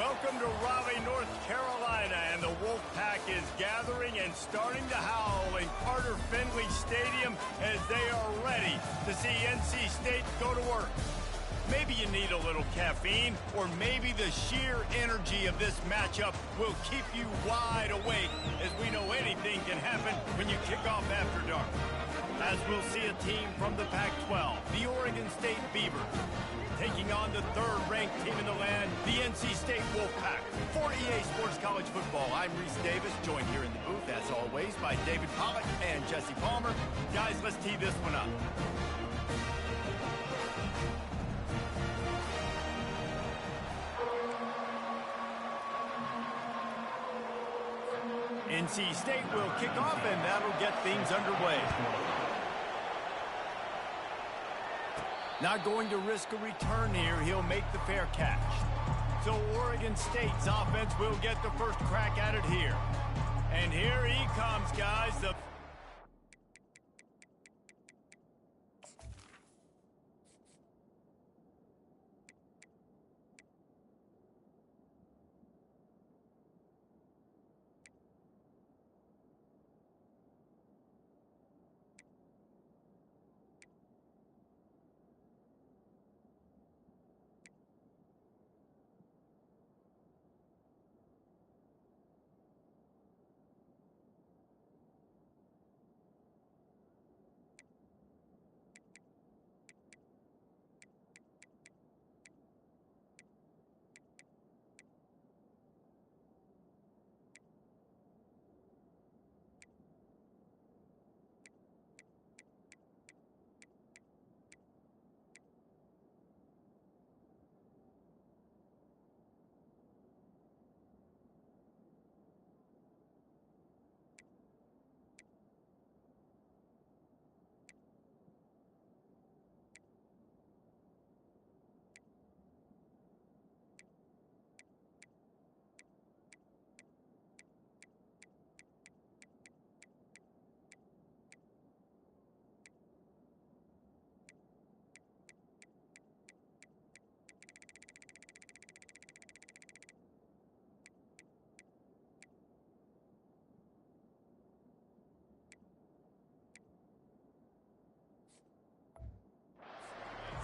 Welcome to Raleigh, North Carolina, and the Wolf Pack is gathering and starting to howl in Carter Finley Stadium as they are ready to see NC State go to work. Maybe you need a little caffeine, or maybe the sheer energy of this matchup will keep you wide awake, as we know anything can happen when you kick off after dark. As we'll see a team from the Pac-12, the Oregon State Beavers, taking on the third-ranked team in the land, the NC State Wolfpack. For EA Sports College Football, I'm Reese Davis, joined here in the booth, as always, by David Pollack and Jesse Palmer. Guys, let's tee this one up. NC State will kick off, and that'll get things underway. Not going to risk a return here. He'll make the fair catch. So Oregon State's offense will get the first crack at it here. And here he comes, guys.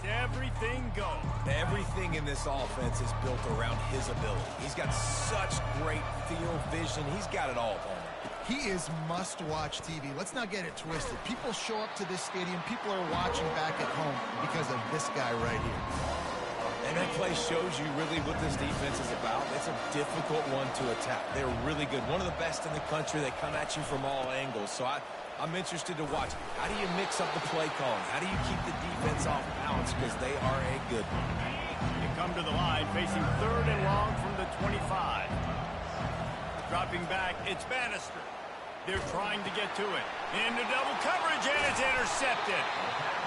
Everything goes. Everything in this offense is built around his ability. He's got such great field vision. He's got it all, Palmer. He is must-watch TV. Let's not get it twisted. People show up to this stadium. People are watching back at home because of this guy right here. And that play shows you really what this defense is about. It's a difficult one to attack. They're really good. One of the best in the country. They come at you from all angles. So I'm interested to watch. How do you mix up the play calling? How do you keep the defense off balance? Because they are a good one. You come to the line facing third and long from the 25. Dropping back, it's Bannister. They're trying to get to it. Into double coverage, and it's intercepted.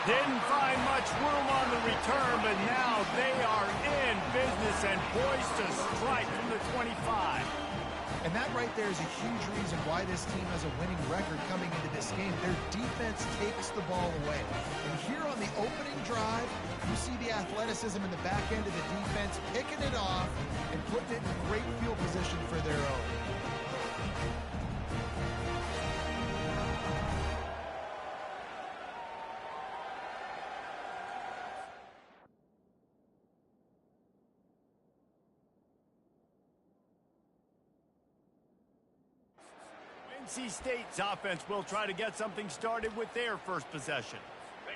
Didn't find much room on the return, but now they are in business and poised to strike from the 25. And that right there is a huge reason why this team has a winning record coming into this game. Their defense takes the ball away. And here on the opening drive, you see the athleticism in the back end of the defense, picking it off and putting it in great field position for their own. NC State's offense will try to get something started with their first possession.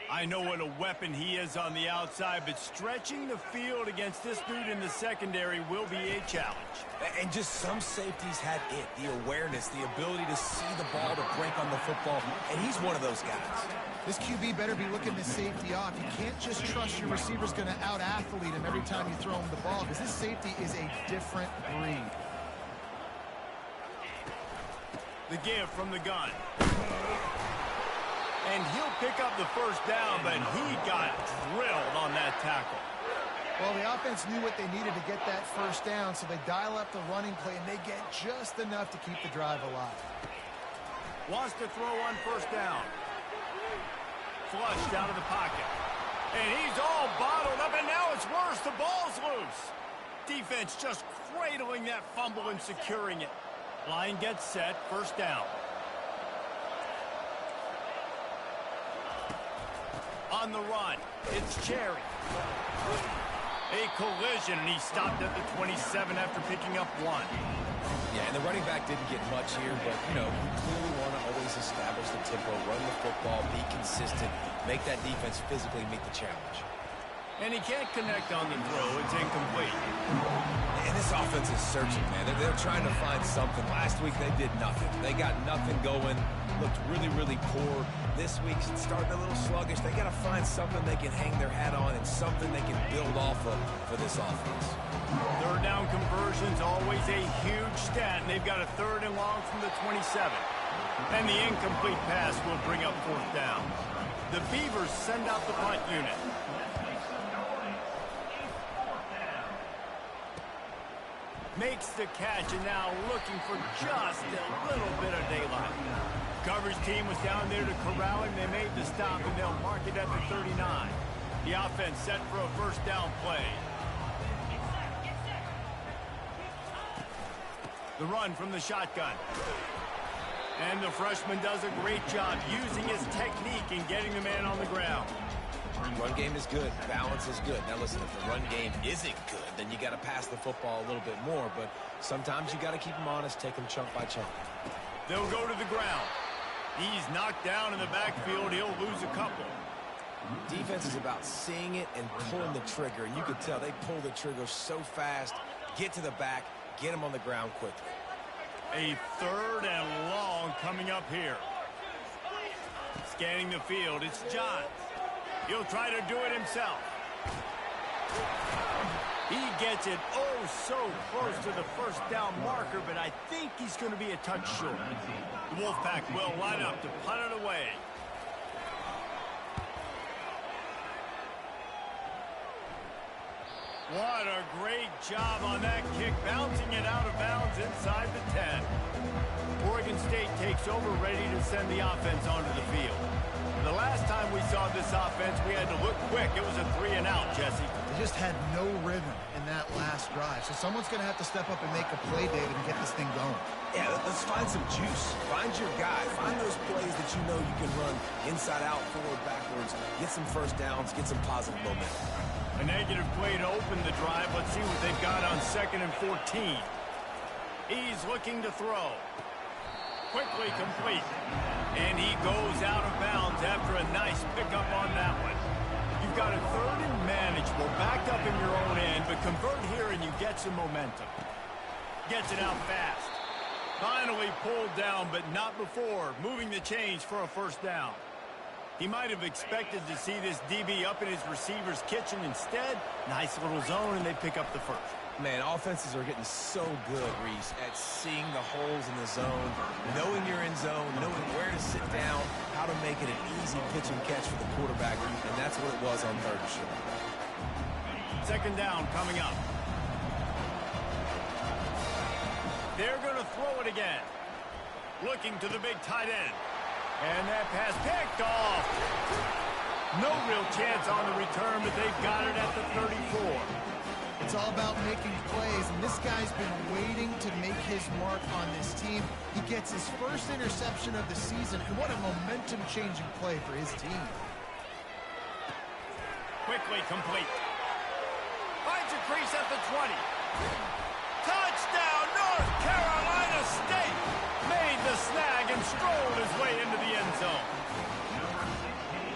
I know what a weapon he is on the outside, but stretching the field against this dude in the secondary will be a challenge. And just some safeties had it, the awareness, the ability to see the ball to break on the football, and he's one of those guys. This QB better be looking this safety off. You can't just trust your receiver's going to out-athlete him every time you throw him the ball, because this safety is a different breed. The give from the gun. And he'll pick up the first down, but he got drilled on that tackle. Well, the offense knew what they needed to get that first down, so they dial up the running play, and they get just enough to keep the drive alive. Wants to throw on first down. Flushed out of the pocket. And he's all bottled up, and now it's worse. The ball's loose. Defense just cradling that fumble and securing it. Line gets set, first down. On the run, it's Cherry. A collision, and he stopped at the 27 after picking up 1. Yeah, and the running back didn't get much here, but, you know, you clearly want to always establish the tempo, run the football, be consistent, make that defense physically meet the challenge. And he can't connect on the throw. It's incomplete. And this offense is searching, man. They're trying to find something. Last week, they did nothing. They got nothing going, looked really, really poor. This week's starting a little sluggish. They got to find something they can hang their hat on and something they can build off of for this offense. Third down conversion's always a huge stat, and they've got a 3rd and long from the 27. And the incomplete pass will bring up 4th down. The Beavers send out the punt unit. Makes the catch, and now looking for just a little bit of daylight. Coverage team was down there to corral him. They made the stop, and they'll mark it at the 39. The offense set for a first down play. The run from the shotgun. And the freshman does a great job using his technique and getting the man on the ground. Run game is good. Balance is good. Now, listen, if the run game isn't good, then you got to pass the football a little bit more. But sometimes you got to keep them honest, take them chunk by chunk. They'll go to the ground. He's knocked down in the backfield. He'll lose a couple. Defense is about seeing it and pulling the trigger. And you can tell they pull the trigger so fast, get to the back, get him on the ground quickly. A 3rd and long coming up here. Scanning the field, it's Johns. He'll try to do it himself. He gets it oh so close to the first down marker, but I think he's going to be a touch short. The Wolfpack will line up to punt it away. What a great job on that kick, bouncing it out of bounds inside the 10. Oregon State takes over, ready to send the offense onto the field. The last time we saw this offense, we had to look quick. It was a 3-and-out, Jesse. They just had no rhythm in that last drive. So someone's going to have to step up and make a play, David, and get this thing going. Yeah, let's find some juice. Find your guy. Find those plays that you know you can run inside out, forward, backwards. Get some first downs. Get some positive momentum. A negative play to open the drive. Let's see what they've got on 2nd and 14. He's looking to throw. Quickly complete. And he goes out of bounds after a nice pickup on that one. You've got a 3rd and manageable, backed up in your own end, but convert here and you get some momentum. Gets it out fast. Finally pulled down, but not before. Moving the chains for a first down. He might have expected to see this DB up in his receiver's kitchen. Instead, nice little zone, and they pick up the first. Man, offenses are getting so good, Reese, at seeing the holes in the zone, knowing you're in zone, knowing where to sit down, how to make it an easy pitch and catch for the quarterback, and that's what it was on 3rd and short. 2nd down coming up. They're going to throw it again. Looking to the big tight end. And that pass picked off. No real chance on the return, but they've got it at the 34. It's all about making plays, and this guy's been waiting to make his mark on this team. He gets his first interception of the season, and what a momentum-changing play for his team. Quickly complete. Finds a crease at the 20. Touchdown, North Carolina State! Made the snag and strolled his way into the end zone.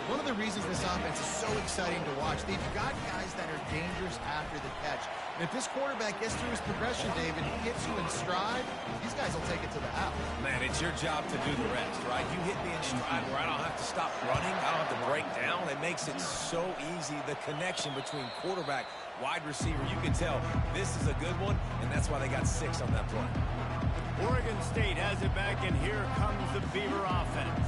One of the reasons this offense is so exciting to watch, they've got guys that are dangerous after the catch. And if this quarterback gets through his progression, David, he hits you in stride, these guys will take it to the house. Man, it's your job to do the rest, right? You hit me in stride where I don't have to stop running. I don't have to break down. It makes it so easy, the connection between quarterback, wide receiver. You can tell this is a good one, and that's why they got 6 on that play. Oregon State has it back, and here comes the Beaver offense.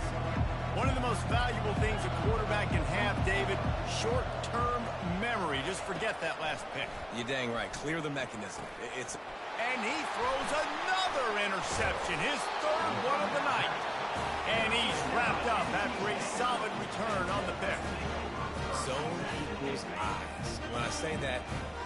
One of the most valuable things a quarterback can have, David, short-term memory. Just forget that last pick. You're dang right. Clear the mechanism. And he throws another interception, his 3rd one of the night. And he's wrapped up after a solid return on the pick. Zone equals those eyes. When I say that,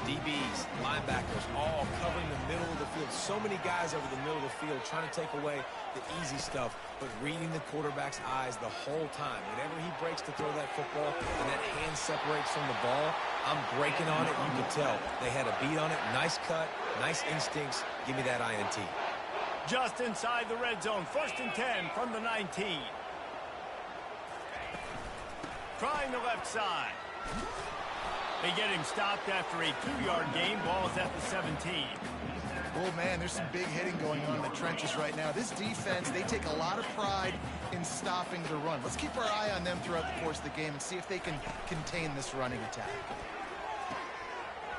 DBs, linebackers, all covering the middle of the field. So many guys over the middle of the field trying to take away the easy stuff, but reading the quarterback's eyes the whole time. Whenever he breaks to throw that football and that hand separates from the ball, I'm breaking on it. You can tell they had a beat on it. Nice cut, nice instincts. Give me that INT. Just inside the red zone. 1st and 10 from the 19. Trying the left side. They get him stopped after a 2-yard gain. Ball's at the 17. Oh, man, there's some big hitting going on in the trenches right now. This defense, they take a lot of pride in stopping the run. Let's keep our eye on them throughout the course of the game and see if they can contain this running attack.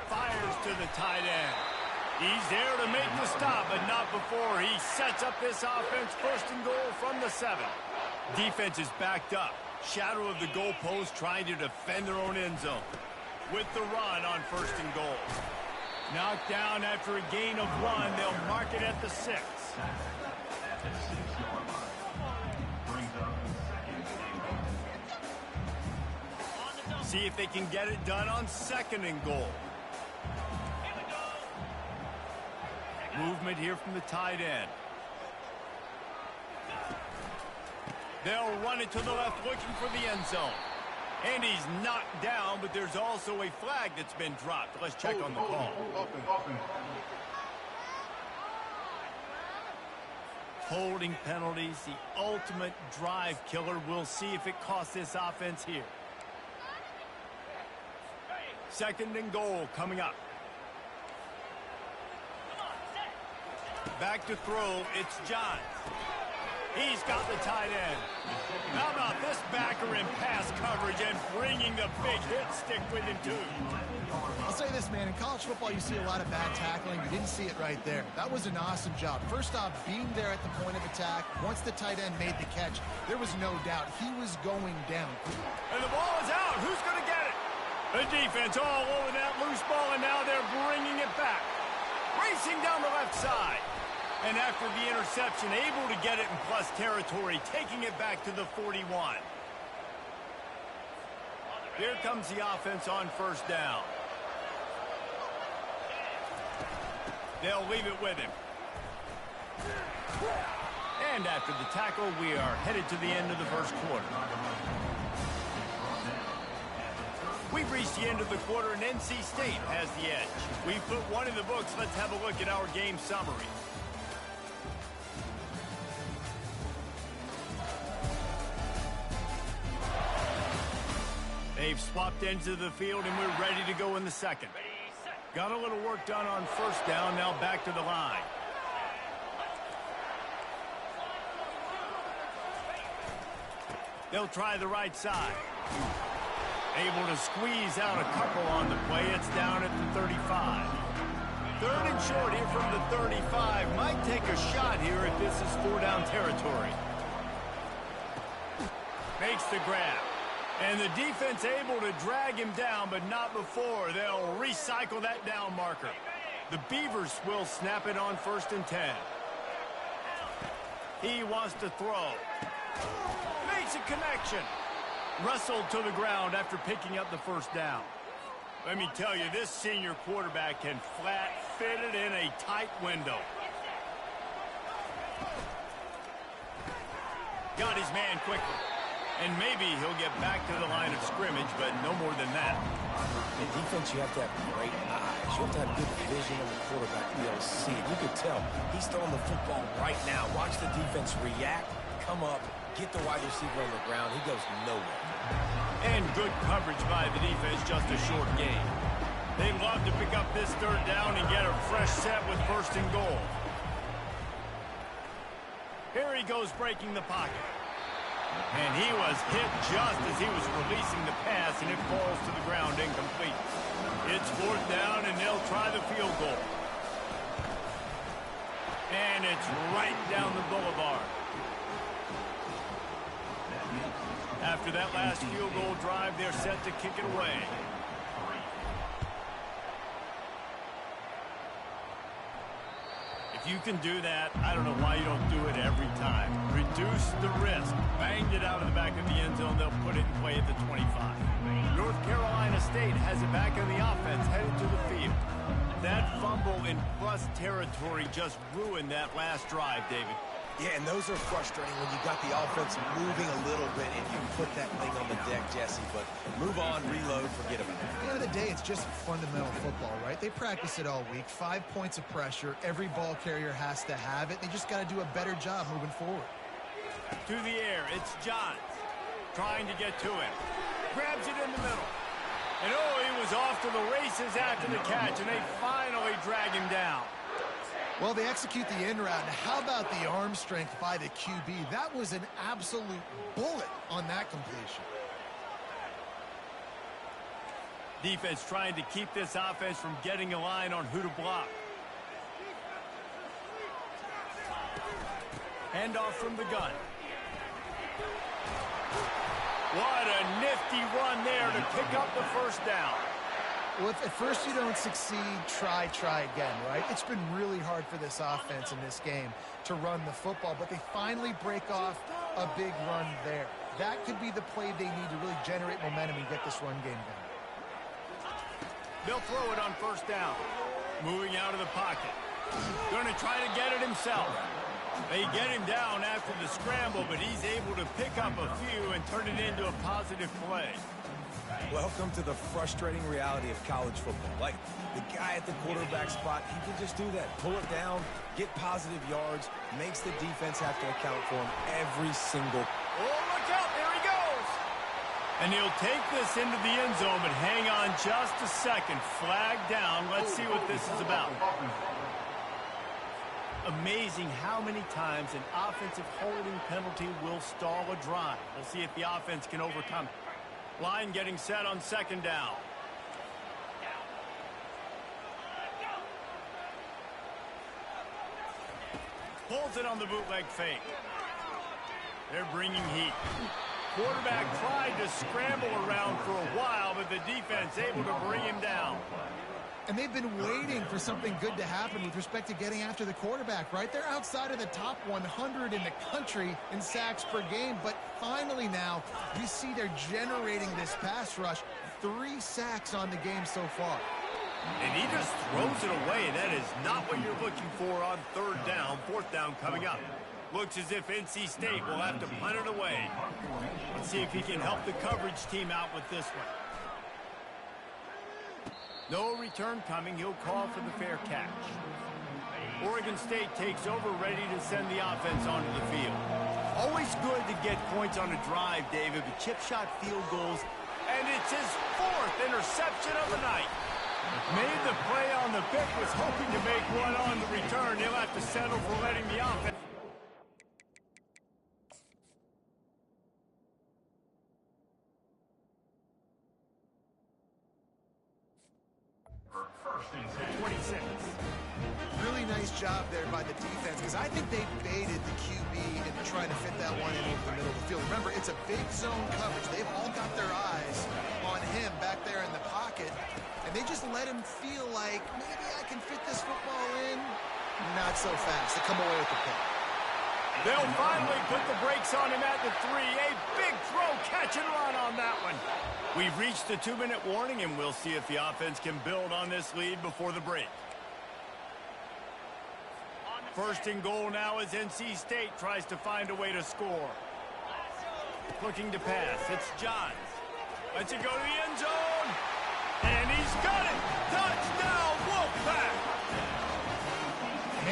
Fires to the tight end. He's there to make the stop, but not before he sets up this offense. 1st and goal from the 7. Defense is backed up. Shadow of the goalpost, trying to defend their own end zone. With the run on 1st and goal. Knocked down after a gain of 1. They'll mark it at the 6. See if they can get it done on 2nd and goal. Movement here from the tight end. They'll run it to the left, looking for the end zone. And he's knocked down, but there's also a flag that's been dropped. Let's check on the call. Holding penalties, the ultimate drive killer. We'll see if it costs this offense here. 2nd and goal coming up. Back to throw, it's John. He's got the tight end. How about this backer in pass coverage and bringing the big hit stick with him, too? I'll say this, man. In college football, you see a lot of bad tackling. You didn't see it right there. That was an awesome job. First off, being there at the point of attack. Once the tight end made the catch, there was no doubt he was going down. And the ball is out. Who's going to get it? The defense all over that loose ball, and now they're bringing it back. Racing down the left side. And after the interception, able to get it in plus territory, taking it back to the 41. Here comes the offense on 1st down. They'll leave it with him. And after the tackle, we are headed to the end of the 1st quarter. We've reached the end of the quarter, and NC State has the edge. We've put 1 in the books. Let's have a look at our game summary. They've swapped ends of the field, and we're ready to go in the 2nd. Got a little work done on 1st down, now back to the line. They'll try the right side. Able to squeeze out a couple on the play. It's down at the 35. 3rd and short here from the 35. Might take a shot here if this is 4-down territory. Makes the grab. And the defense able to drag him down, but not before. They'll recycle that down marker. The Beavers will snap it on 1st and 10. He wants to throw. Makes a connection. Wrestled to the ground after picking up the 1st down. Let me tell you, this senior quarterback can flat fit it in a tight window. Got his man quickly. And maybe he'll get back to the line of scrimmage, but no more than that. In defense, you have to have great eyes. You have to have good vision of the quarterback to be able to see it. You can tell he's throwing the football right now. Watch the defense react, come up, get the wide receiver on the ground. He goes nowhere. And good coverage by the defense, just a short gain. They'd love to pick up this 3rd down and get a fresh set with 1st and goal. Here he goes breaking the pocket. And he was hit just as he was releasing the pass, and it falls to the ground incomplete. It's 4th down, and they'll try the field goal. And it's right down the boulevard. After that last field goal drive, they're set to kick it away. If you can do that, I don't know why you don't do it every time. Reduce the risk. Banged it out of the back of the end zone. They'll put it in play at the 25. North Carolina State State has it back in the offense, headed to the field. That fumble in plus territory just ruined that last drive, David. Yeah, and those are frustrating when you got the offense moving a little bit and you put that thing on the deck, Jesse. But move on, reload, forget about it. At the end of the day, it's just fundamental football, right? They practice it all week. 5 points of pressure. Every ball carrier has to have it. They just got to do a better job moving forward. To the air, it's Johns. Trying to get to him. Grabs it in the middle. And oh, he was off to the races after the catch, and they finally drag him down. Well, they execute the in route. How about the arm strength by the QB? That was an absolute bullet on that completion. Defense trying to keep this offense from getting a line on who to block. Handoff from the gun. What a nifty run there to pick up the first down. Well, if at first you don't succeed, try again, right? It's been really hard for this offense in this game to run the football, but they finally break off a big run there. That could be the play they need to really generate momentum and get this run game going. They'll throw it on first down. Moving out of the pocket. Going to try to get it himself. They get him down after the scramble, but he's able to pick up a few and turn it into a positive play. Welcome to the frustrating reality of college football. Like, the guy at the quarterback spot, he can just do that. Pull it down, get positive yards, makes the defense have to account for him every single. Oh, look out, there he goes! And he'll take this into the end zone, but hang on just a second. Flag down. Let's see what this is about. Amazing how many times an offensive holding penalty will stall a drive. We'll see if the offense can overcome it. Line getting set on second down. Pulls it on the bootleg fake. They're bringing heat. Quarterback tried to scramble around for a while, but the defense able to bring him down. And they've been waiting for something good to happen with respect to getting after the quarterback, right? They're outside of the top 100 in the country in sacks per game, but finally now we see they're generating this pass rush. 3 sacks on the game so far. And he just throws it away. That is not what you're looking for on third down. Fourth down coming up. Looks as if NC State will have to punt it away. Let's see if he can help the coverage team out with this one. No return coming. He'll call for the fair catch. Oregon State takes over, ready to send the offense onto the field. Always good to get points on a drive, David, but chip shot field goals, and it's his 4th interception of the night. Made the play on the pick, was hoping to make one on the return. He'll have to settle for letting the offense. Really nice job there by the defense, because I think they baited the QB into trying to fit that one in over the middle of the field. Remember, it's a big zone coverage. They've all got their eyes on him back there in the pocket, and they just let him feel like, maybe I can fit this football in. Not so fast. They come away with the pick. They'll finally put the brakes on him at the 3. A big throw, catch and run on that one. We've reached the 2-minute warning, and we'll see if the offense can build on this lead before the break. First and goal now as NC State tries to find a way to score. Looking to pass. It's Johns. Lets it go to the end zone. And he's got it. Touchdown, Wolfpack.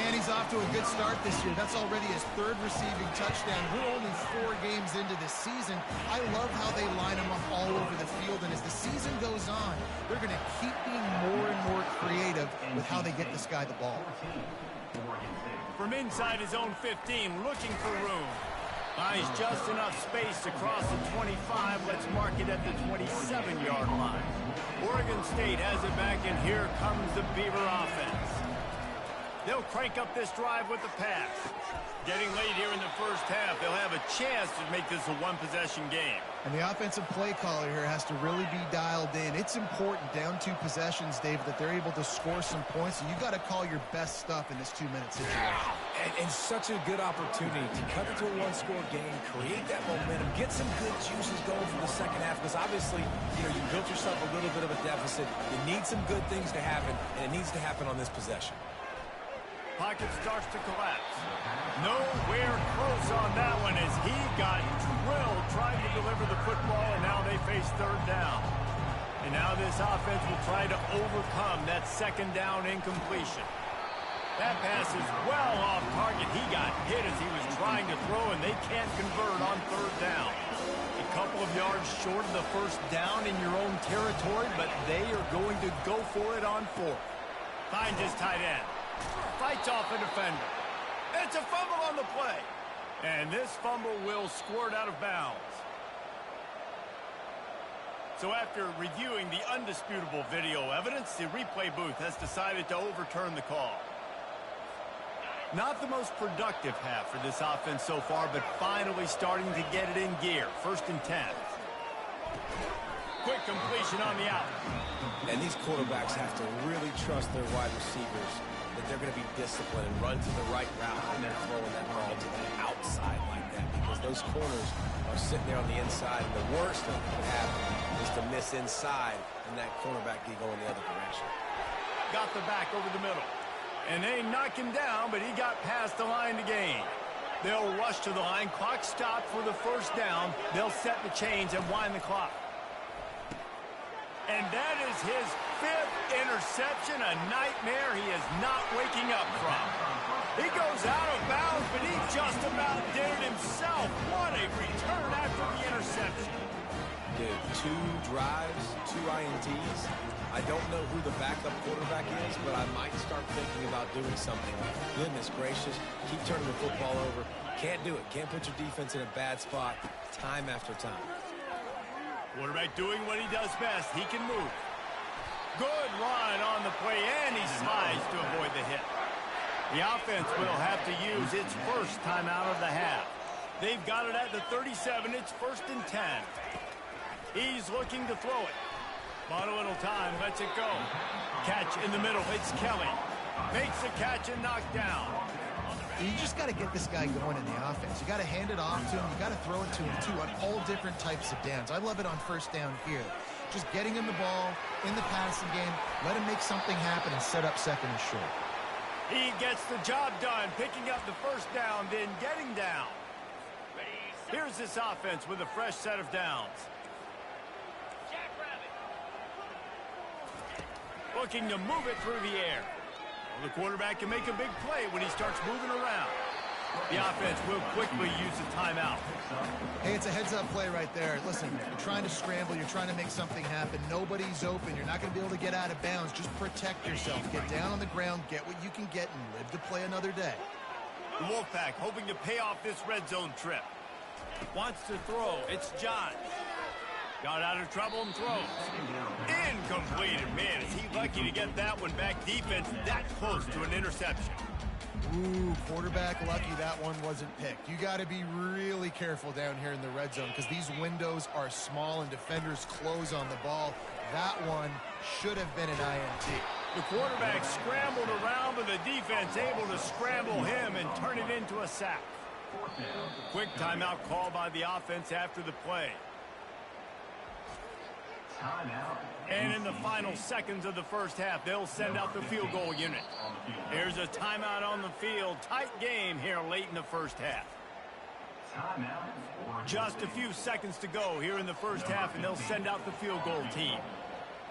And he's off to a good start this year. That's already his 3rd receiving touchdown. We're only 4 games into this season. I love how they line him up all over the field. And as the season goes on, they're going to keep being more and more creative with how they get this guy the ball. From inside his own 15, looking for room. Buys just enough space to cross the 25. Let's mark it at the 27-yard line. Oregon State has it back, and here comes the Beaver offense. They'll crank up this drive with the pass. Getting late here in the first half, they'll have a chance to make this a one-possession game. And the offensive play caller here has to really be dialed in. It's important down 2 possessions, David, that they're able to score some points. So you got to call your best stuff in this 2-minute situation. And such a good opportunity to cut it to a one-score game, create that momentum, get some good juices going for the second half. Because obviously, you built yourself a little bit of a deficit. You need some good things to happen, and it needs to happen on this possession. Pocket starts to collapse. Nowhere close on that one as he got drilled trying to deliver the football, and now they face third down. And now this offense will try to overcome that second down incompletion. That pass is well off target. He got hit as he was trying to throw, and they can't convert on third down. A couple of yards short of the first down in your own territory, but they are going to go for it on fourth. Finds his tight end. Fights off a defender. It's a fumble on the play. And this fumble will squirt out of bounds. So after reviewing the undisputable video evidence, the replay booth has decided to overturn the call. Not the most productive half for this offense so far, but finally starting to get it in gear. 1st and 10. Quick completion on the out. And these quarterbacks have to really trust their wide receivers that they're going to be disciplined and run to the right route when they're throwing that ball to the outside like that, because those corners are sitting there on the inside, and the worst thing that could happen is to miss inside and that cornerback can go in the other direction. Got the back over the middle. And they knock him down, but he got past the line to gain. They'll rush to the line. Clock stopped for the first down. They'll set the chains and wind the clock. And that is his 5th interception, a nightmare he is not waking up from. He goes out of bounds, but he just about did it himself. What a return after the interception. Dude, 2 drives, 2 INTs. I don't know who the backup quarterback is, but I might start thinking about doing something. Goodness gracious, keep turning the football over. Can't do it. Can't put your defense in a bad spot time after time. Quarterback doing what he does best. He can move. Good run on the play, and he slides to avoid the hit. The offense will have to use its first timeout of the half. They've got it at the 37. It's 1st and 10. He's looking to throw it. Bought a little time, lets it go. Catch in the middle. It's Kelly. Makes the catch and knocked down. You just got to get this guy going in the offense. You got to hand it off to him. You got to throw it to him, too, on all different types of downs. I love it on first down here. Just getting him the ball in the passing game, let him make something happen and set up second and short. He gets the job done, picking up the first down, then getting down. Here's this offense with a fresh set of downs. Looking to move it through the air. The quarterback can make a big play when he starts moving around. The offense will quickly use a timeout. Hey, it's a heads-up play right there. Listen, you're trying to scramble. You're trying to make something happen. Nobody's open. You're not going to be able to get out of bounds. Just protect yourself. Get down on the ground, get what you can get, and live to play another day. The Wolfpack hoping to pay off this red zone trip. Wants to throw. It's John. Got out of trouble and throws. Incomplete. Man, is he lucky to get that one back. Defense that close to an interception. Ooh, quarterback lucky that one wasn't picked. You got to be really careful down here in the red zone because these windows are small and defenders close on the ball. That one should have been an INT. The quarterback scrambled around, but the defense able to scramble him and turn it into a sack. Quick timeout call by the offense after the play. And in the final seconds of the first half, they'll send out the field goal unit. Here's a timeout on the field. Tight game here late in the first half. Just a few seconds to go here in the first half, and they'll send out the field goal team.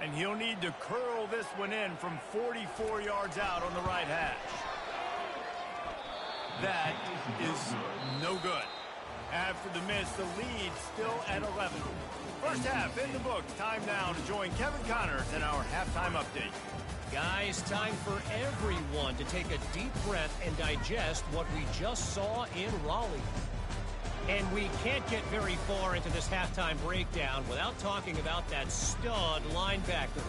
And he'll need to curl this one in from 44 yards out on the right hash. That is no good. After the miss, the lead still at 11. First half in the books. Time now to join Kevin Connors in our halftime update. Guys, time for everyone to take a deep breath and digest what we just saw in Raleigh. And we can't get very far into this halftime breakdown without talking about that stud linebacker.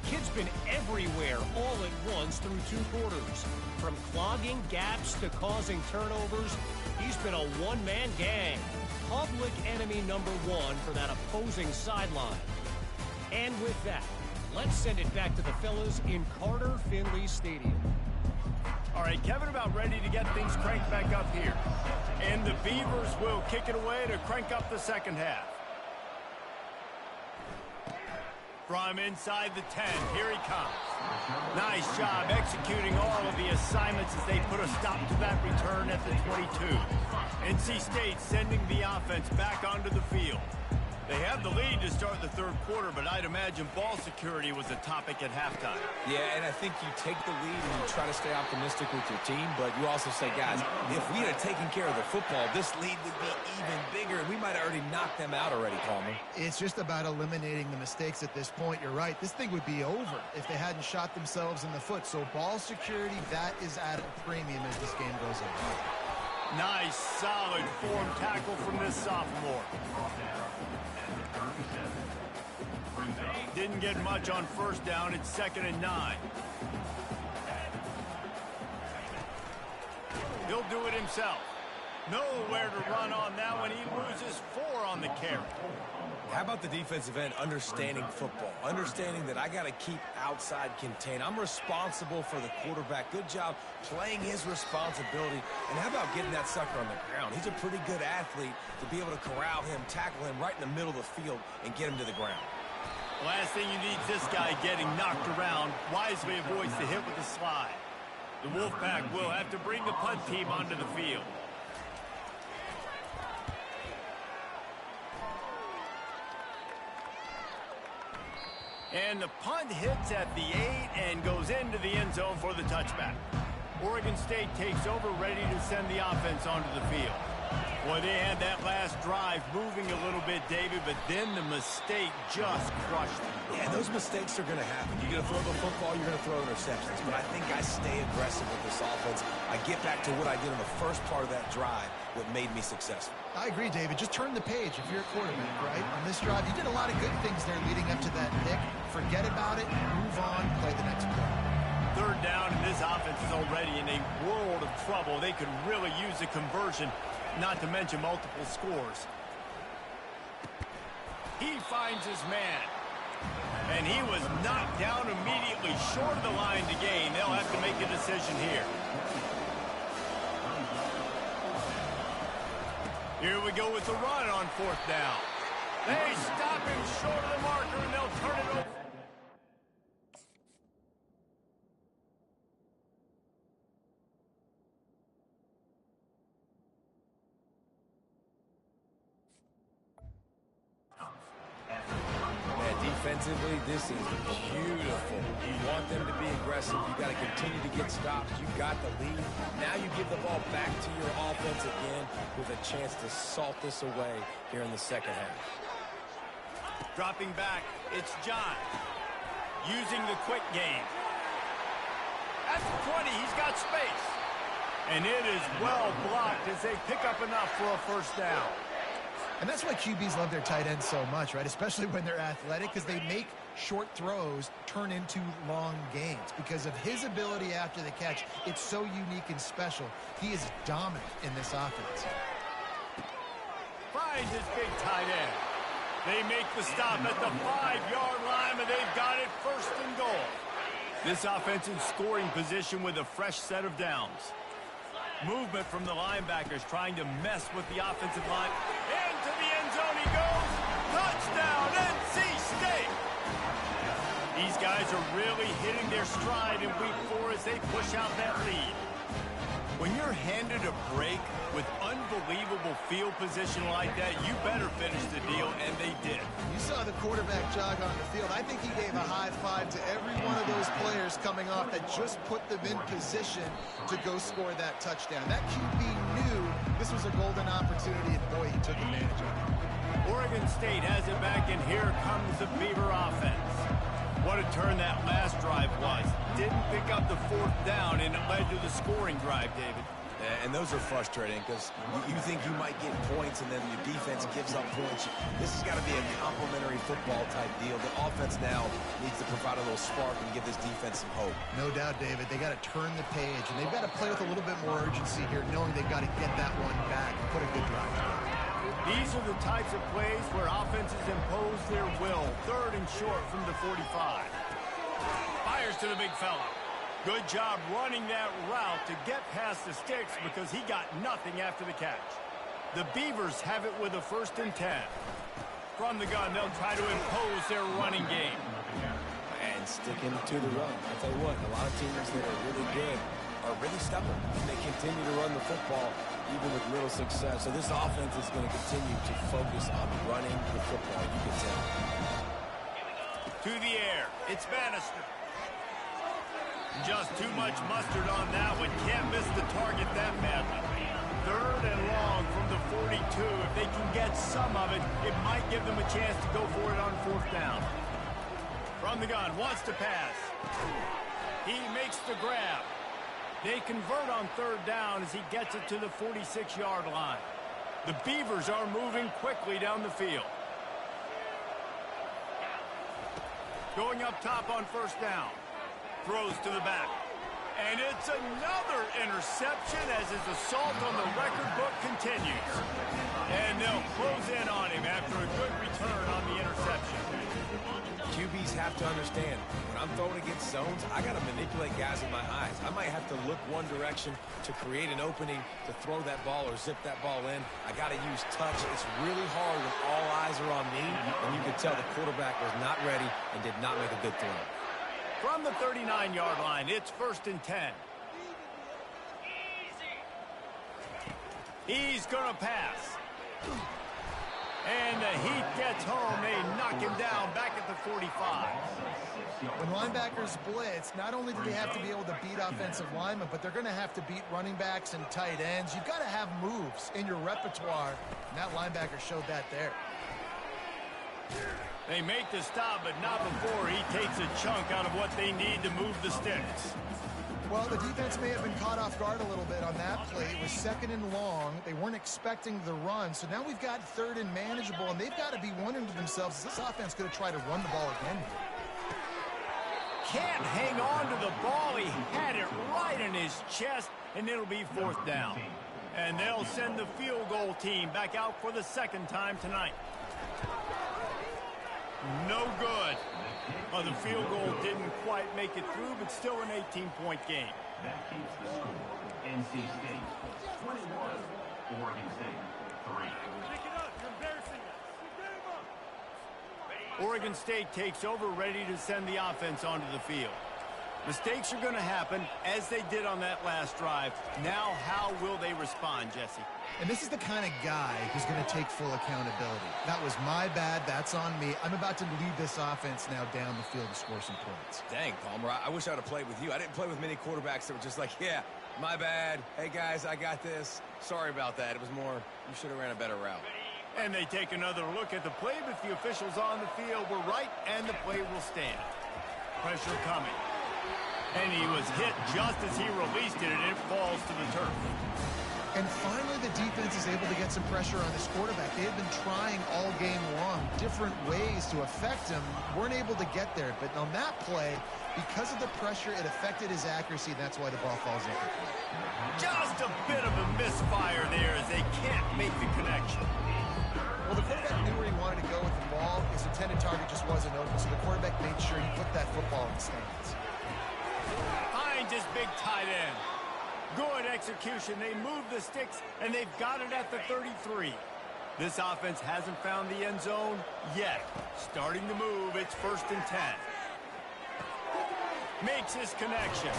The kid's been everywhere all at once through 2 quarters. From clogging gaps to causing turnovers, he's been a one-man gang. Public enemy number 1 for that opposing sideline. And with that, let's send it back to the fellas in Carter Finley Stadium. All right, Kevin, about ready to get things cranked back up here. And the Beavers will kick it away to crank up the second half. From inside the 10, here he comes. Nice job executing all of the assignments as they put a stop to that return at the 22. NC State sending the offense back onto the field. They have the lead to start the third quarter, but I'd imagine ball security was a topic at halftime. Yeah, and I think you take the lead and you try to stay optimistic with your team, but you also say, guys, if we had taken care of the football, this lead would be even bigger, and we might have already knocked them out already, Coleman. It's just about eliminating the mistakes at this point. You're right. This thing would be over if they hadn't shot themselves in the foot. So ball security, that is at a premium as this game goes on. Nice, solid form tackle from this sophomore. Didn't get much on first down. It's 2nd and 9. He'll do it himself. Nowhere to run on that one. He loses 4 on the carry. How about the defensive end understanding football, understanding that I got to keep outside contained. I'm responsible for the quarterback. Good job playing his responsibility. And how about getting that sucker on the ground? He's a pretty good athlete to be able to corral him, tackle him right in the middle of the field, and get him to the ground. Last thing you need is this guy getting knocked around. Wisely avoids the hit with the slide. The Wolfpack will have to bring the punt team onto the field. And the punt hits at the 8 and goes into the end zone for the touchback. Oregon State takes over, ready to send the offense onto the field. Boy, they had that last drive moving a little bit, David, but then the mistake just crushed them. Yeah, those mistakes are going to happen. You're going to throw the football, you're going to throw interceptions. But I think I stay aggressive with this offense. I get back to what I did in the first part of that drive, what made me successful. I agree, David. Just turn the page if you're a quarterback, right? On this drive, you did a lot of good things there leading up to that pick. Forget about it, move on, play the next play. Third down, and this offense is already in a world of trouble. They could really use a conversion, not to mention multiple scores. He finds his man. And he was knocked down immediately short of the line to gain. They'll have to make a decision here. Here we go with the run on 4th down. They stop him short of the marker, and they'll turn it over. Defensively, this is beautiful. You want them to be aggressive. You got to continue to get stops. You got the lead. Now you give the ball back to your offense again with a chance to salt this away here in the second half. Dropping back, it's John. Using the quick game. At the 20, he's got space. And it is well blocked as they pick up enough for a first down. And that's why QBs love their tight ends so much, right? Especially when they're athletic, because they make short throws turn into long gains. Because of his ability after the catch, it's so unique and special. He is dominant in this offense. Finds his big tight end. They make the stop at the 5-yard line, but they've got it 1st and goal. This offense in scoring position with a fresh set of downs. Movement from the linebackers trying to mess with the offensive line. Into the end zone he goes. Touchdown, NC State. These guys are really hitting their stride in week 4 as they push out that lead. When you're handed a break with unbelievable field position like that, you better finish the deal, and they did. You saw the quarterback jog on the field. I think he gave a high five to every one of those players coming off that just put them in position to go score that touchdown. That QB knew this was a golden opportunity, and boy, he took advantage of it. Oregon State has it back, and here comes the Beaver offense. What a turn that last drive was. Didn't pick up the 4th down, and it led to the scoring drive, David. And those are frustrating because you think you might get points and then your defense gives up points. This has got to be a complementary football type deal. The offense now needs to provide a little spark and give this defense some hope. No doubt, David. They got to turn the page, and they've got to play with a little bit more urgency here, knowing they've got to get that one back and put a good drive together. These are the types of plays where offenses impose their will. 3rd and short from the 45. Fires to the big fella. Good job running that route to get past the sticks because he got nothing after the catch. The Beavers have it with a 1st and 10. From the gun, they'll try to impose their running game. And sticking to the run. I'll tell you what, a lot of teams that are really good are really stubborn. They continue to run the football even with little success. So this offense is going to continue to focus on running the football. You can tell. To the air. It's Bannister. Just too much mustard on that one. Can't miss the target that badly. 3rd and long from the 42. If they can get some of it, it might give them a chance to go for it on 4th down. From the gun, wants to pass. He makes the grab. They convert on 3rd down as he gets it to the 46-yard line. The Beavers are moving quickly down the field. Going up top on 1st down. Throws to the back. And it's another interception as his assault on the record book continues. And they'll close in on him after a good return on the interception. QBs have to understand, when I'm throwing against zones, I got to manipulate guys in my eyes. I might have to look one direction to create an opening to throw that ball or zip that ball in. I got to use touch. It's really hard when all eyes are on me, and you can tell the quarterback was not ready and did not make a good throw. From the 39-yard line, it's 1st and 10. He's going to pass. And the Heat gets home. They knock him down back at the 45. When linebackers blitz, not only do they have to be able to beat offensive linemen, but they're going to have to beat running backs and tight ends. You've got to have moves in your repertoire, and that linebacker showed that there. They make the stop, but not before he takes a chunk out of what they need to move the sticks. Well, the defense may have been caught off guard a little bit on that play. It was 2nd and long. They weren't expecting the run. So now we've got 3rd and manageable, and they've got to be wondering to themselves, is this offense going to try to run the ball again? Can't hang on to the ball. He had it right in his chest, and it'll be 4th down. And they'll send the field goal team back out for the 2nd time tonight. No good. Well, the field goal didn't quite make it through, but still an 18-point game. That keeps the score. NC State 21, Oregon State 3. Oregon State takes over, ready to send the offense onto the field. Mistakes are going to happen, as they did on that last drive. Now, how will they respond, Jesse? And this is the kind of guy who's going to take full accountability. That was my bad. That's on me. I'm about to lead this offense now down the field to score some points. Dang, Palmer, I wish I would have played with you. I didn't play with many quarterbacks that were just like, yeah, my bad. Hey, guys, I got this. Sorry about that. It was more, you should have ran a better route. And they take another look at the play, but the officials on the field were right, and the play will stand. Pressure coming. And he was hit just as he released it, and it falls to the turf. And finally, the defense is able to get some pressure on this quarterback. They had been trying all game long different ways to affect him. Weren't able to get there. But on that play, because of the pressure, it affected his accuracy. And that's why the ball falls incomplete. Just a bit of a misfire there as they can't make the connection. Well, the quarterback knew where he wanted to go with the ball. His intended target just wasn't open. So the quarterback made sure he put that football in the stands. Behind his big tight end. Good execution. They move the sticks, and they've got it at the 33. This offense hasn't found the end zone yet. Starting to move. It's 1st and 10. Makes his connection.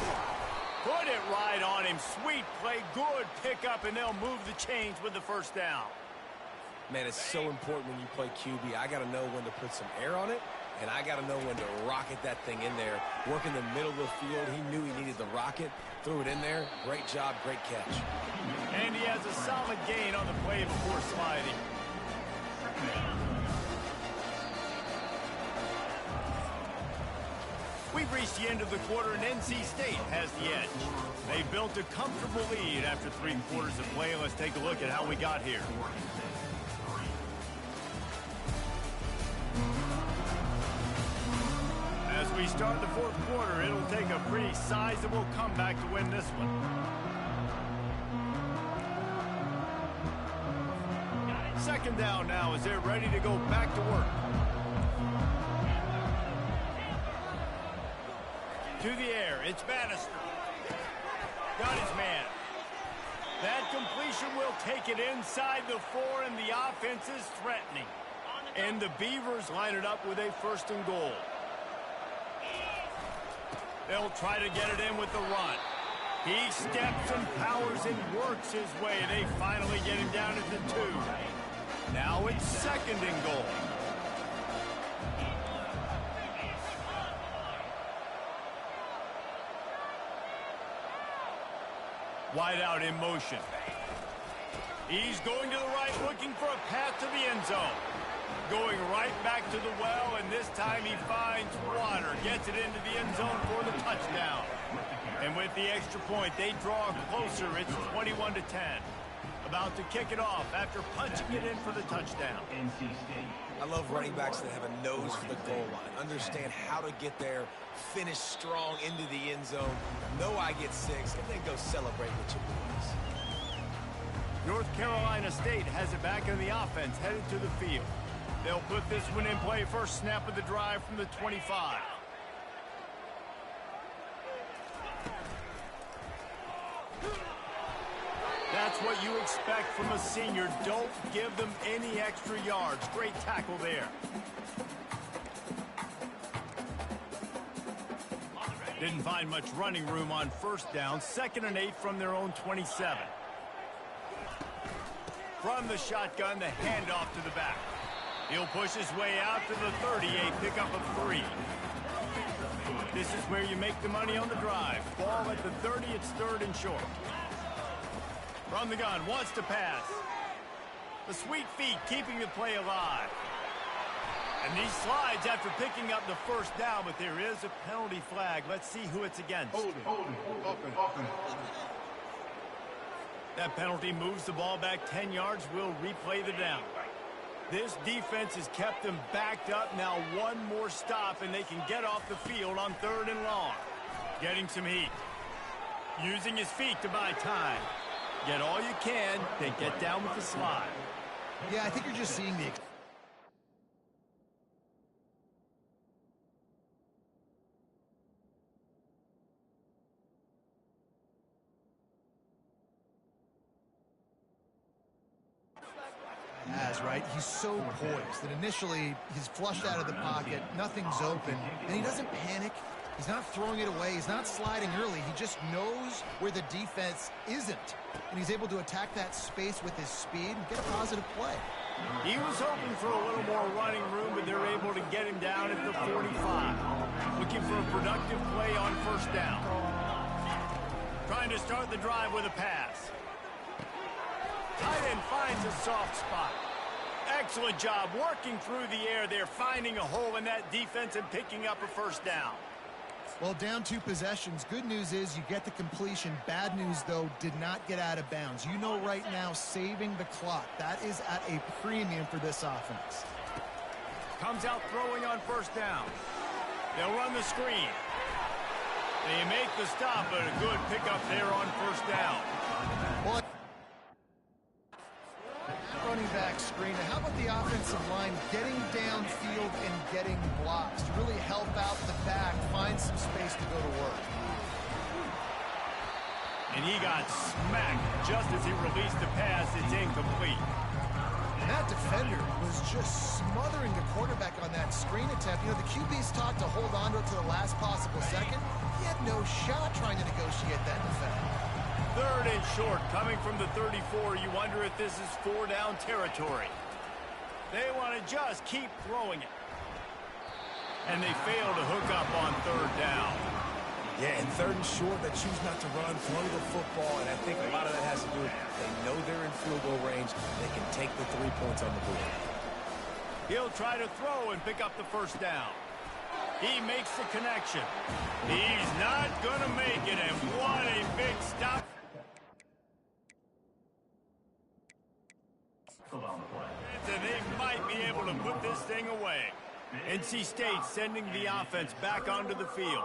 Put it right on him. Sweet play. Good pickup, and they'll move the chains with the 1st down. Man, it's so important when you play QB. I got to know when to put some air on it, and I got to know when to rocket that thing in there. Work in the middle of the field. He knew he needed the rocket. Threw it in there. Great job, great catch. And he has a solid gain on the play before sliding. We've reached the end of the quarter, and NC State has the edge. They built a comfortable lead after 3 quarters of play. Let's take a look at how we got here. As we start the 4th quarter, it'll take a pretty sizable comeback to win this one. Second down now as they're ready to go back to work. To the air, it's Bannister. Got his man. That completion will take it inside the 4, and the offense is threatening. And the Beavers line it up with a 1st and goal. They'll try to get it in with the run. He steps and powers and works his way. They finally get him down at the 2. Now it's 2nd and goal. Wide out in motion. He's going to the right, looking for a path to the end zone. Going right back to the well, and this time he finds water. Gets it into the end zone for the touchdown. And with the extra point, they draw closer. It's 21-10. About to kick it off after punching it in for the touchdown. I love running backs that have a nose for the goal line. Understand how to get there, finish strong into the end zone, know I get 6, and then go celebrate with your boys. North Carolina State has it back in the offense, headed to the field. They'll put this one in play. First snap of the drive from the 25. That's what you expect from a senior. Don't give them any extra yards. Great tackle there. Didn't find much running room on 1st down. 2nd and 8 from their own 27. From the shotgun, the handoff to the back. He'll push his way out to the 38, pick up a 3. This is where you make the money on the drive. Ball at the 30, it's 3rd and short. From the gun, wants to pass. The sweet feet keeping the play alive. And he slides after picking up the 1st down, but there is a penalty flag. Let's see who it's against. That penalty moves the ball back 10 yards. We'll replay the down. This defense has kept them backed up. Now one more stop, and they can get off the field on 3rd and long. Getting some heat. Using his feet to buy time. Get all you can, then get down with the slide. Yeah, I think you're just seeing the... right? He's so poised that initially he's flushed out of the pocket, nothing's open, and he doesn't panic. He's not throwing it away. He's not sliding early. He just knows where the defense isn't, and he's able to attack that space with his speed and get a positive play. He was hoping for a little more running room, but they're able to get him down at the 45. Looking for a productive play on 1st down. Trying to start the drive with a pass. Tight end finds a soft spot. Excellent job working through the air there, finding a hole in that defense and picking up a 1st down. Well, down 2 possessions. Good news is you get the completion. Bad news, though, did not get out of bounds. You know right now, saving the clock. That is at a premium for this offense. Comes out throwing on 1st down. They'll run the screen. They make the stop, but a good pickup there on 1st down. Well, running back screen. Now, how about the offensive line getting downfield and getting blocks to really help out the back, find some space to go to work? And he got smacked just as he released the pass. It's incomplete. And that defender was just smothering the quarterback on that screen attempt. You know, the QB's taught to hold on to it to the last possible second. He had no shot trying to negotiate that defender. 3rd and short, coming from the 34. You wonder if this is 4-down territory. They want to just keep throwing it. And they fail to hook up on 3rd down. Yeah, and 3rd and short, they choose not to run, throw the football, and I think a lot of that has to do with they know they're in field goal range. They can take the 3 points on the board. He'll try to throw and pick up the 1st down. He makes the connection. He's not going to make it, and what a big stop. And they might be able to put this thing away. NC State sending the offense back onto the field.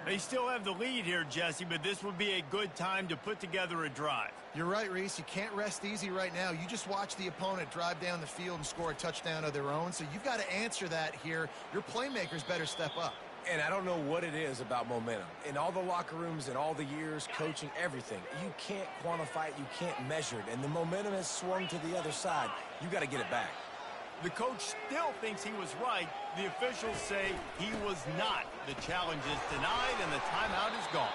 They still have the lead here, Jesse, but this would be a good time to put together a drive. You're right, Reese. You can't rest easy right now. You just watch the opponent drive down the field and score a touchdown of their own, so you've got to answer that here. Your playmakers better step up. And I don't know what it is about momentum. In all the locker rooms and all the years, coaching, everything, you can't quantify it, you can't measure it. And the momentum has swung to the other side. You got to get it back. The coach still thinks he was right. The officials say he was not. The challenge is denied, and the timeout is gone.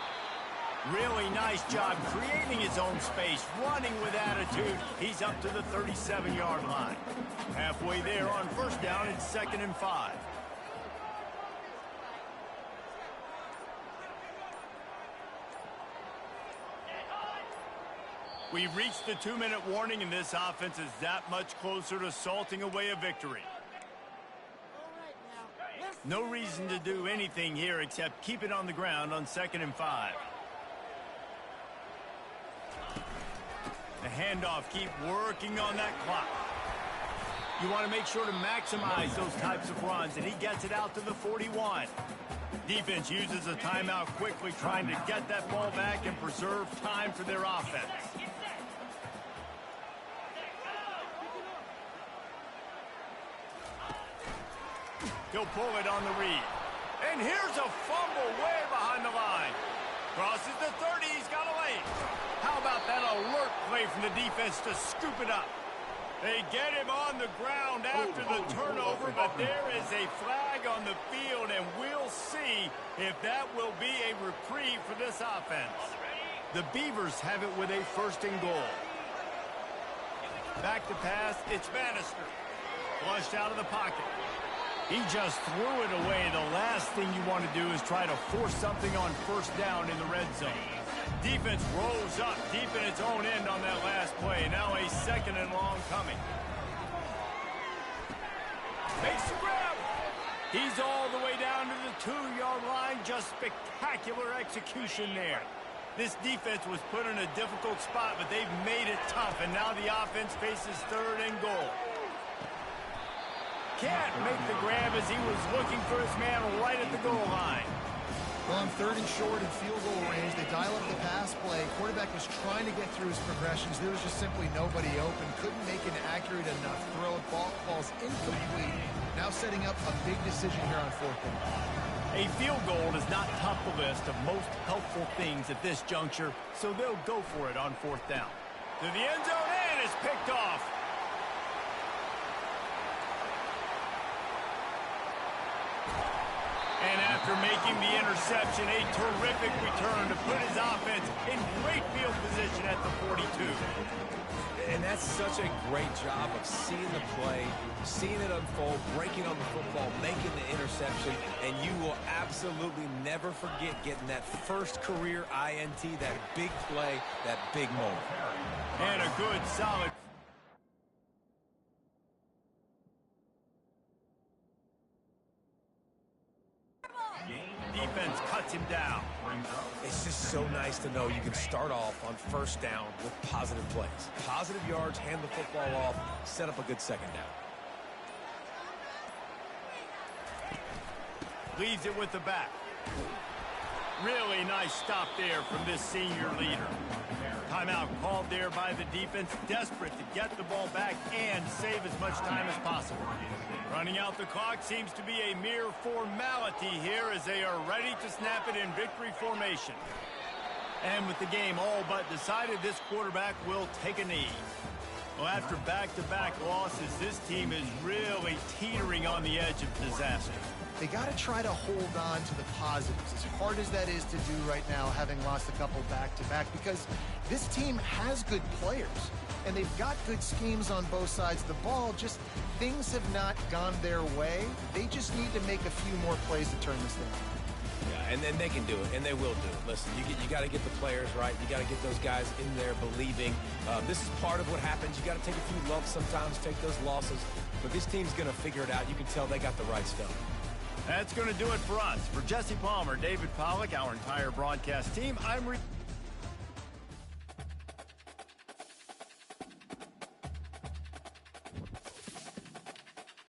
Really nice job creating his own space, running with attitude. He's up to the 37-yard line. Halfway there on first down, it's 2nd and 5. We've reached the 2-minute warning, and this offense is that much closer to salting away a victory. No reason to do anything here except keep it on the ground on 2nd and 5. The handoff, keep working on that clock. You want to make sure to maximize those types of runs, and he gets it out to the 41. Defense uses a timeout quickly, trying to get that ball back and preserve time for their offense. He'll pull it on the read. And here's a fumble way behind the line. Crosses the 30, he's got a lane. How about that alert play from the defense to scoop it up? They get him on the ground after the turnover, but there is a flag on the field, and we'll see if that will be a reprieve for this offense. The Beavers have it with a 1st and goal. Back to pass, it's Bannister. Flushed out of the pocket. He just threw it away. The last thing you want to do is try to force something on 1st down in the red zone. Defense rolls up deep in its own end on that last play. Now a 2nd and long coming. Makes the grab. He's all the way down to the 2-yard line. Just spectacular execution there. This defense was put in a difficult spot, but they've made it tough, and now the offense faces 3rd and goal. Can't make the grab as he was looking for his man right at the goal line. Well, on 3rd and short and field goal range, they dial up the pass play. Quarterback was trying to get through his progressions. There was just simply nobody open. Couldn't make an accurate enough throw. Ball falls incomplete. Now setting up a big decision here on 4th down. A field goal does not top the list of most helpful things at this juncture, so they'll go for it on 4th down. To the end zone, and it's picked off. And after making the interception, a terrific return to put his offense in great field position at the 42. And that's such a great job of seeing the play, seeing it unfold, breaking on the football, making the interception, and you will absolutely never forget getting that first career INT, that big play, that big moment. And a good, solid... Defense cuts him down. It's just so nice to know you can start off on 1st down with positive plays. Positive yards, hand the football off, set up a good 2nd down. Leaves it with the back. Really nice stop there from this senior leader. Timeout called there by the defense, desperate to get the ball back and save as much time as possible. Running out the clock seems to be a mere formality here as they are ready to snap it in victory formation. And with the game all but decided, this quarterback will take a knee. Well, after back-to-back losses, this team is really teetering on the edge of disaster. They got to try to hold on to the positives, as hard as that is to do right now, having lost a couple back-to-back, because this team has good players, and they've got good schemes on both sides of the ball. Just things have not gone their way. They just need to make a few more plays to turn this thing around. Yeah, and then they can do it, and they will do it. Listen, you got to get the players right. You got to get those guys in there believing. This is part of what happens. You got to take a few lumps sometimes, take those losses. But this team's going to figure it out. You can tell they got the right stuff. That's going to do it for us. For Jesse Palmer, David Pollack, our entire broadcast team, I'm